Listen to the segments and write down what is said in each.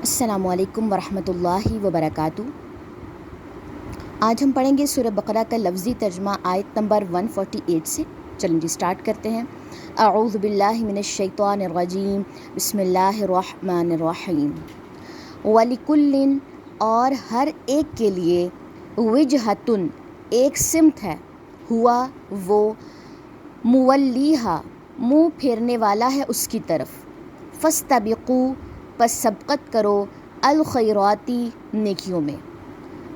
السلام علیکم ورحمۃ اللہ وبرکاتہ۔ آج ہم پڑھیں گے سورہ بقرہ کا لفظی ترجمہ آیت نمبر 148 سے۔ چلیں جی سٹارٹ کرتے ہیں۔ اعوذ باللہ من الشیطان الرجیم، بسم اللہ الرحمن الرحیم۔ وَلِكُلٍّ، اور ہر ایک کے لیے، وجہتن، ایک سمت ہے، ہوا وہ، مولیہا، منہ پھیرنے والا ہے اس کی طرف، فاستبقوا، پس سبقت کرو، الخیراتی، نیکیوں میں،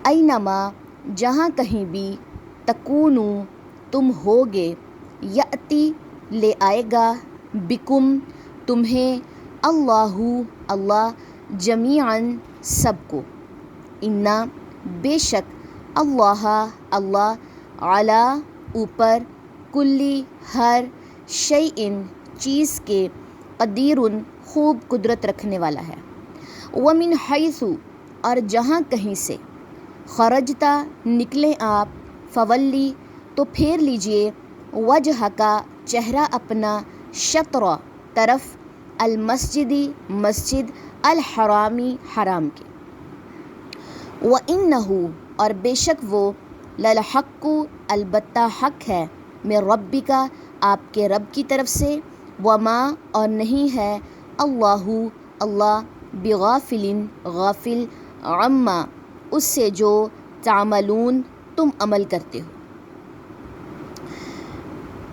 اینما، جہاں کہیں بھی، تکونو، تم ہوگے، یاتی، لے آئے گا، بکم، تمہیں، اللہ، جمیعاً، سب کو، انا، بے شک، اللہ، علی، اوپر، کلی، ہر، شیئن، چیز کے، قدیرٌ، خوب قدرت رکھنے والا ہے۔ وَمِنْ حَیْثُ، اور جہاں کہیں سے، خرجتا، نکلیں آپ، فولی، تو پھیر لیجئے، وجہک، چہرہ اپنا، شطر، طرف، المسجدی، مسجد، الحرامی، حرام کے، وَإِنَّهُ، اور بے شک وہ، لَلْحَقُّ، البتہ حق ہے، من ربک، آپ کے رب کی طرف سے، وما، اور نہیں ہے، اللہ، بغافل، غافل، عما، اس سے جو، تعملون، تم عمل کرتے ہو۔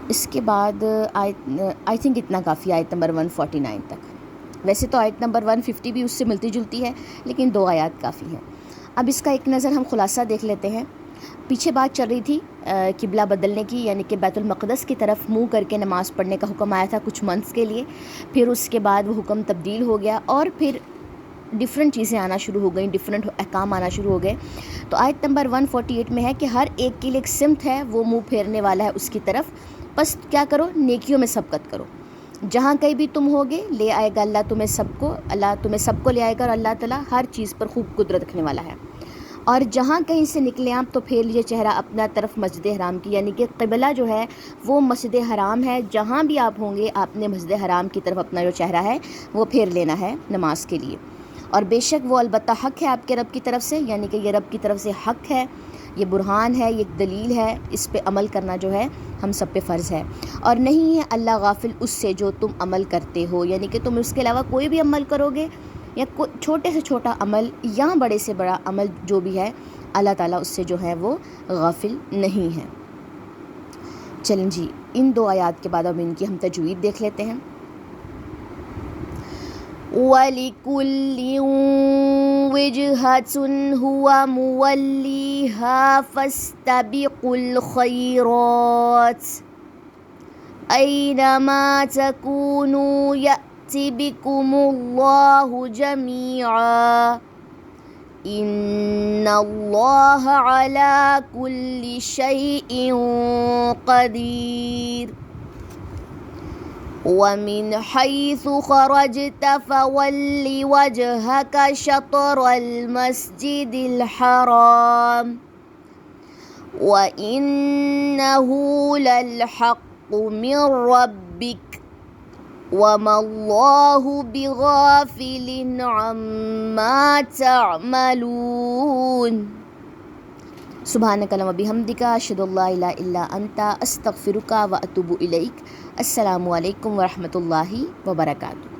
اس کے بعد آئی تھنک اتنا کافی، آیت نمبر 149 تک۔ ویسے تو آیت نمبر 150 بھی اس سے ملتی جلتی ہے، لیکن 2 آیات کافی ہیں۔ اب اس کا ایک نظر ہم خلاصہ دیکھ لیتے ہیں۔ پیچھے بات چل رہی تھی قبلہ بدلنے کی، یعنی کہ بیت المقدس کی طرف منہ کر کے نماز پڑھنے کا حکم آیا تھا کچھ منتھس کے لیے، پھر اس کے بعد وہ حکم تبدیل ہو گیا اور پھر ڈفرینٹ چیزیں آنا شروع ہو گئیں، ڈفرینٹ احکام آنا شروع ہو گئے۔ تو آیت نمبر 148 میں ہے کہ ہر ایک کے لیے ایک سمت ہے، وہ منہ پھیرنے والا ہے اس کی طرف، بس کیا کرو، نیکیوں میں سبقت کرو، جہاں کہیں بھی تم ہوگے، لے آئے گا اللہ تمہیں سب کو لے آئے گا، اور اللہ تعالیٰ ہر چیز پر خوب قدرت رکھنے والا ہے۔ اور جہاں کہیں سے نکلے آپ تو پھیر لیجیے چہرہ اپنا طرف مسجد حرام کی، یعنی کہ قبلہ جو ہے وہ مسجد حرام ہے، جہاں بھی آپ ہوں گے آپ نے مسجد حرام کی طرف اپنا جو چہرہ ہے وہ پھیر لینا ہے نماز کے لیے۔ اور بے شک وہ البتہ حق ہے آپ کے رب کی طرف سے، یعنی کہ یہ رب کی طرف سے حق ہے، یہ برہان ہے، یہ ایک دلیل ہے، اس پہ عمل کرنا جو ہے ہم سب پہ فرض ہے۔ اور نہیں ہے اللہ غافل اس سے جو تم عمل کرتے ہو، یعنی کہ تم اس کے علاوہ کوئی بھی عمل کرو گے، یا چھوٹے سے چھوٹا عمل یا بڑے سے بڑا عمل جو بھی ہے، اللہ تعالیٰ اس سے جو ہے وہ غافل نہیں ہے۔ چلیں جی ان 2 آیات کے بعد اب ان کی ہم تجوید دیکھ لیتے ہیں۔ وَلِكُلٍّ وِجْهَةٌ هُوَ مُوَلِّيهَا فَاسْتَبِقُوا الْخَيْرَاتِ أَيْنَمَا تَكُونُوا يَأْتِ بِكُمُ اللَّهُ جَمِيعًا إِنَّ اللَّهَ عَلَى كُلِّ شَيْءٍ قَدِيرٌ۔ وَمِنْ حَيْثُ خَرَجْتَ فَوَلِّ وَجْهَكَ شَطْرَ الْمَسْجِدِ الْحَرَامِ وَإِنَّهُ لَلْحَقُّ مِنْ رَبِّكَ وَمَا اللَّهُ بِغَافِلٍ عَمَّا تَعْمَلُونَ۔ سبحانک اللہم وبحمدک، اشہد ان لا الہ الا انت، استغفرک واتوب الیک۔ السلام علیکم ورحمۃ اللہ وبرکاتہ۔